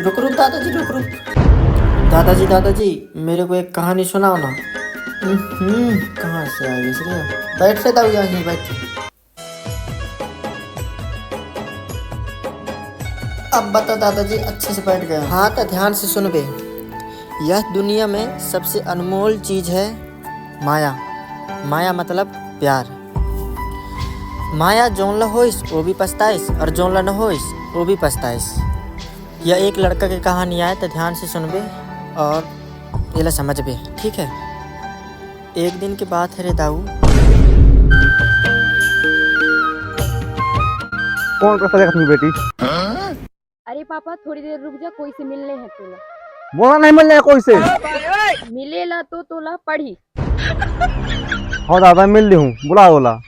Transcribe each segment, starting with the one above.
रुक रुक दादाजी, रुक रुक। दादाजी दादाजी, मेरे को एक कहानी सुनाओ ना। कहाँ से आ गई इसलिए। बैठ से दाऊ, यहीं बैठ। अब बता दादाजी, अच्छे से बैठ गया। हाँ तो ध्यान से सुन बे। यह दुनिया में सबसे अनमोल चीज है माया। माया मतलब प्यार। माया जोन ला होइस वो भी पछताइस, और जोन ला न होइस वो भी पछताइस। यह एक लड़का की कहानी आए तो ध्यान से सुन बे और ये ला समझ बे, ठीक है। एक दिन की बात है रे दाऊ। कौन कैसा देखा तुम बेटी? अरे पापा थोड़ी देर रुक जा, कोई से मिलने हैं तोला। बोला नहीं मिलने कोई से। मिलेला तो तोला पढ़ी। हाँ दादा मिल ली हूँ, बुला बोला।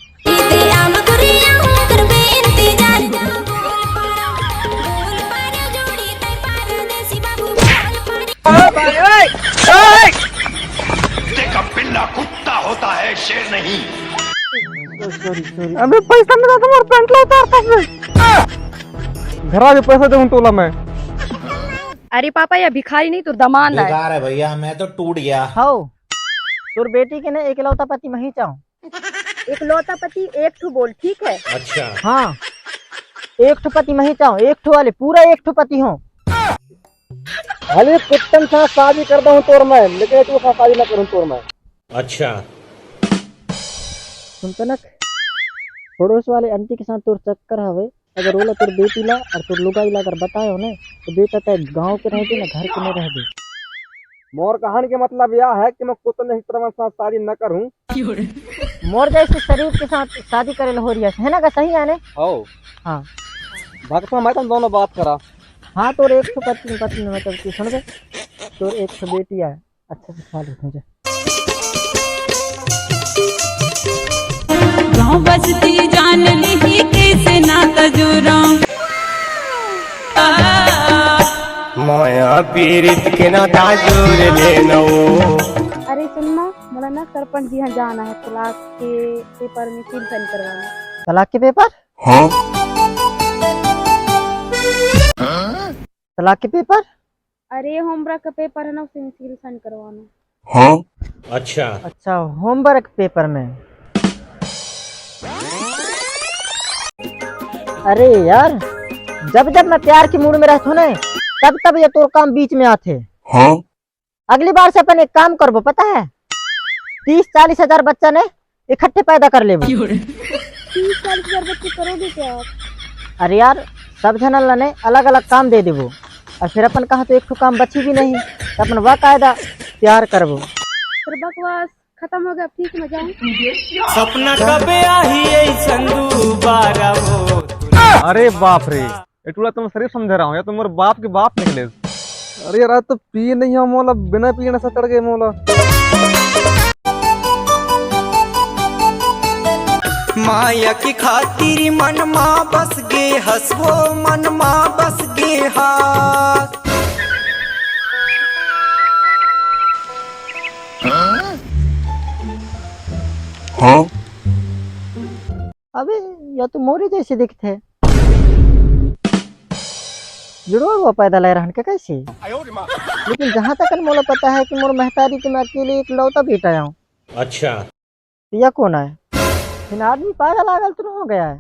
बिल्ला कुत्ता होता है, शेर नहीं। अबे पैसा मिला तो मोर पेंट ला उतार पास घर आके पैसा दूं तोला मैं। अरे पापा यह भिखारी नहीं तो दमाद है। बेकार है भैया, मैं तो टूट गया। हाँ तोर बेटी के ने एकलौता पति मैं ही चाहूँ। इकलौता पति एक ठो बोल, ठीक है। अच्छा हाँ एक ठो पति मैं ही चाहूँ, एक ठो वाले पूरा एक ठो पति हूँ। अरे कुत्तन साथ शादी कर दूं तोर मैं, लेकिन तू साथ शादी ना करूं तोर मैं। अच्छा सुन तनक, पड़ोस वाले आंटी के साथ तोर चक्कर हवे। अगर ओला तोर बेटी ला और तोर लुगाई ला अगर बतायो ने तो बेटा ते गांव के रह दे ना घर के में रह दे। मोर कहानी के मतलब यह है कि मैं कुत्तन इस तरह साथ शादी न करूं। मोर जैसे शरीर के साथ शादी करे हो रही है ना, का सही है ने? हाँ भक्ता मैं तुम दोनों बात करा। हाँ तोर एक ठो पति मतलब की सुन बे, तोर एक ठो बेटी है, अच्छा से ख्याल रखो जा। गाँव बस्ती जान ली कैसे नाता जोड़ा, माया पीरित के नाता जोड़ लेनो। अरे सुनना, मोला ना सरपंच जी यहाँ जाना है, तलाक के पेपर में सील साइन करवाना। तलाक के पेपर? हाँ तलाक के पेपर? अरे होमवर्क का पेपर है ना, उसे सील साइन करवाना। हाँ अच्छा होमवर्क पेपर में। अरे यार, जब जब मैं प्यार की मूड में रहता हूँ ना, तब तब ये तो काम बीच में आते। हाँ अगली बार से अपन एक काम करबो पता है, 30-40 हजार बच्चा ने इकट्ठे पैदा कर ले। 30-40 हजार बच्चे करोगे क्या आप? अरे यार सब जनल ने अलग अलग काम दे देबो, और फिर अपन कहा तो एक तो काम बची भी नहीं, तो अपन बाकायदा प्यार करबो। फिर बकवास खत्म हो गया, ठीक मैं जाऊँ? सपना कबे आही ऐसन दोबारा हो। अरे बाप रे, इटूला तुम शरीफ समझ रहा हूँ या तुम मेरे बाप के बाप निकले। अरे यार तो पी नहीं है मोला, बिना पीने से चढ़ गए मोला। माया की खातिर मन माँ बस गे हसवो, मन माँ बस गे हाथ। हाँ अबे या तो मोरी जैसे दिखते है, जुड़वा हुआ पैदा ले रहन के कैसे। लेकिन जहाँ तक मोला पता है कि मोर महतारी के मैं अकेले एक लौता बेटा हूँ। अच्छा यह कौन है? फिर आदमी पागल आगल तो हो गया है।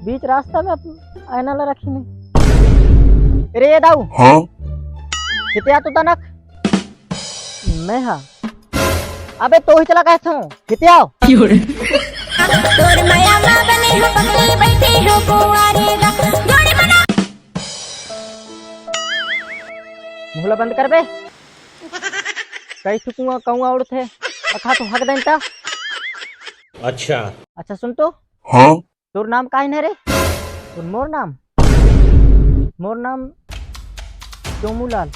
बीच रास्ता में आईना ला रखी नहीं। अरे ये दाऊ, हाँ कितया तो तनक मैं हाँ। अबे तो ही चला कहता हूँ कितया आओ। मुहला बंद कर बे। कैसे कुआं उड़ थे अखा तो हक देता। अच्छा सुन तो, हाँ तोर नाम का है रे? तोर मोर नाम चोमूलाल।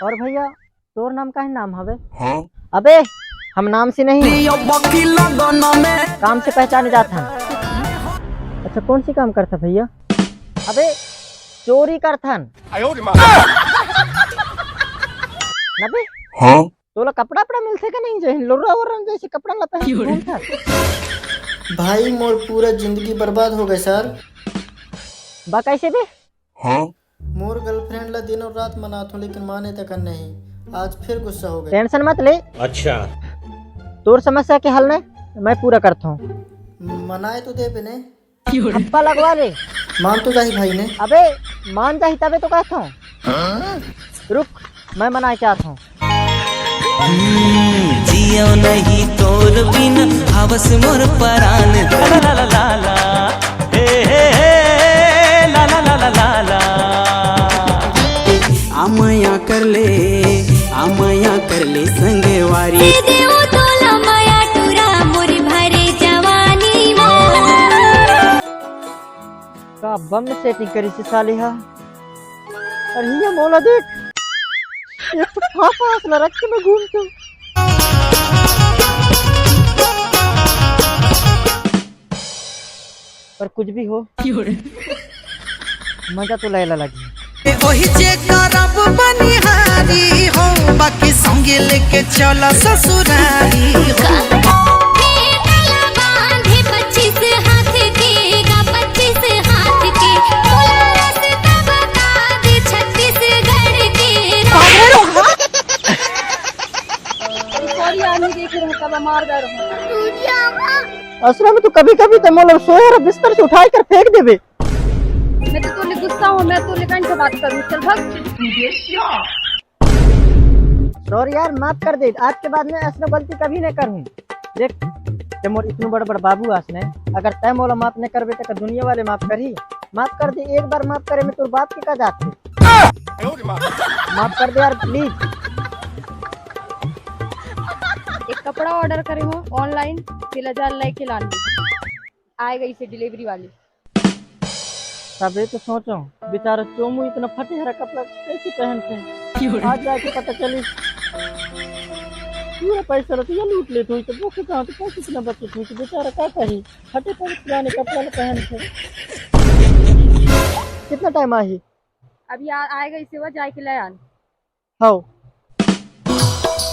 और भैया तोर नाम का है नाम हवे? हाँ अबे हम नाम से नहीं काम से पहचाने जाता है। अच्छा कौन सी काम करता भैया? अबे चोरी करथन। नबे हाँ तोला कपड़ा मिलते के नहीं, जो लोरा वोरा जैसे कपड़ा ला पहन घूमता। भाई मोर पूरा जिंदगी बर्बाद हो गए सर। बा कैसे बे? मोर गर्लफ्रेंड ला दिन और रात मनात हूँ लेकिन माने तक नहीं। आज फिर गुस्सा हो गए। टेंशन मत ले, अच्छा। तोर समस्या के हल ने मैं पूरा करता हूँ। मनाए तो दे बिने। हप्पा लगवा ले। मान तो जाही भाई ने। अबे मान जाही तबे तो कहता हूँ। रुक मैं मना के आता हूँ। जियो नहीं तोर बिन हवस मोर परान ला ला ला ला ला हे हे हे ला ला ला ला ला आमया कर ले संगे वारी देऊ तोला माया टुरा मोरी भरे जवानी का बम में सेटिंग करी से सालिहा। अरे ये मौला देख, ये तो फाफा असला रख के मैं घूमता हूँ। पर कुछ भी हो मजा तो लैला लगी। ओही जे करब बनिहारी हो बाकी संगे लेके चला ससुरारी हो। बांधे 25 हाथ के गा 25 हाथ के बोला रास्ता बता दे 36 गढ़ के सॉरी आदमी देख रहे कब मारदार हो। असरा में तो कभी कभी तो मोला सोया और बिस्तर से उठाई कर फेंक देबे। मैं तो तोले गुस्सा हूँ, मैं तोले कहीं से बात करूँ। चल भाग। सॉरी यार माफ कर दे, आज के बाद मैं ऐसा गलती कभी नहीं करूँ। देख ते मोर इतने बड़े बड़े बाबू आसने, अगर तय मोला माफ नहीं करबे तो दुनिया वाले माफ करी। माफ कर दे, एक बार माफ करे में तोर बाप के का जाते। माफ कर दे यार प्लीज। एक कपड़ा ऑर्डर करे हो ऑनलाइन, 3000 लेके लानी आएगा इसे डिलीवरी वाली। तबे तो सोचो बेचारा चोमू इतना फटे हरा कपड़ा कैसे पहनते। आज जाके पता चली पूरा पैसा रहता ये लूट लेते हुई तो वो कहाँ तो पैसे इतना बचे थे कि बेचारा क्या कही फटे फटे पुराने कपड़ा पहनते। कितना टाइम आई अभी आएगा इसे वो जाके ले आन। हाँ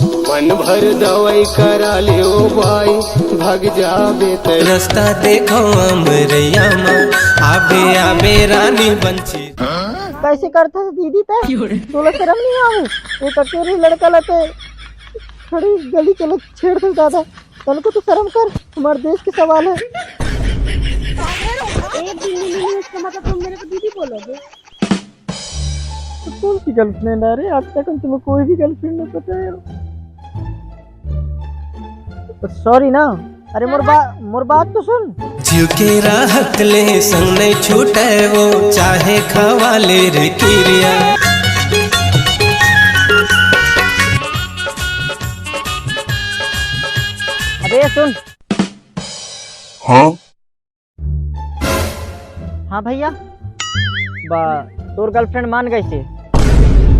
मन भर दवाई करा ले ओ भाई भाग जाबे ते रास्ता देखो अमरिया माँ आबे आबे रानी बंची। कैसे करता है दीदी ते तोला शर्म नहीं आवे। एक अकेले लड़का लते खड़ी गली चलो छेड़ दे दादा। कल को तो शर्म कर, हमारे देश के सवाल है। एक दिन नहीं इसका मतलब तुम मेरे को दीदी बोलोगे। तो कौन सी गर्लफ्रेंड आ रही है? आज तक हम तुम्हें कोई भी गर्लफ्रेंड नहीं पता है। सॉरी ना। अरे मोर बात तो सुन। जीव के राहत ले संग नहीं छूटे वो चाहे खवा ले रे किरिया। अबे सुन। हाँ भैया बा तोर गर्लफ्रेंड मान गई से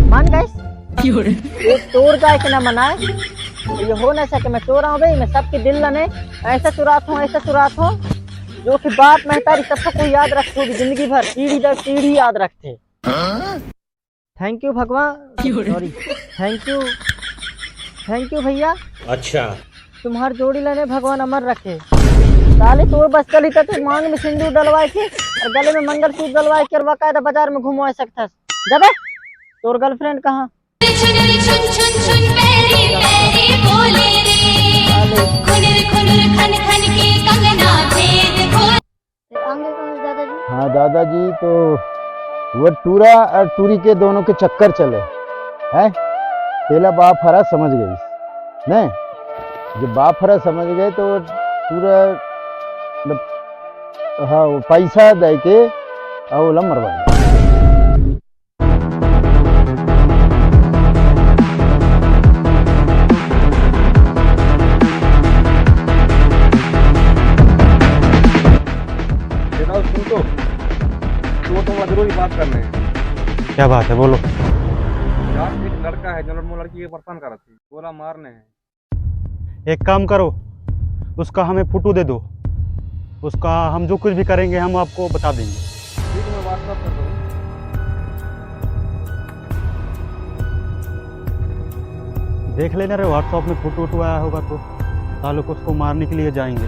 मान गई एक तोर जाए के ना मनाए ये हो नहीं सके। मैं चोर हूँ भाई, मैं सबके दिल लने ऐसा चुरात हूँ जो कि बाप महतारी सबको कोई याद रखते होगी जिंदगी भर, पीढ़ी दर पीढ़ी याद रखते। थैंक यू भगवान, सॉरी थैंक यू भैया। अच्छा। तुम्हार जोड़ी लेने भगवान अमर रखे। साले तोर बस चली तो मांग में सिंदूर डलवाए के और गले में मंगलसूत्र डलवाए के और बाकायदा बाजार में घुमवा सकता। जब तोर गर्लफ्रेंड कहाँ? हाँ दादाजी तो वो टूरा और टूरी के दोनों के चक्कर चले हैं। पहला बाप हरा समझ गई नहीं, जब बाप हरा समझ गए तो वो टूरा हाँ वो पैसा दे के और मरवा जरूरी बात करने है। क्या बात है बोलो। यार एक लड़का है जो लड़की के परेशान कर रही थी, बोला मारने हैं। एक काम करो उसका हमें फोटो दे दो, उसका हम जो कुछ भी करेंगे हम आपको बता देंगे। ठीक है मैं व्हाट्सएप कर दूँ। देख लेना रे व्हाट्सएप में फोटो आया होगा तो ताल्लुक उसको मारने के लिए जाएंगे।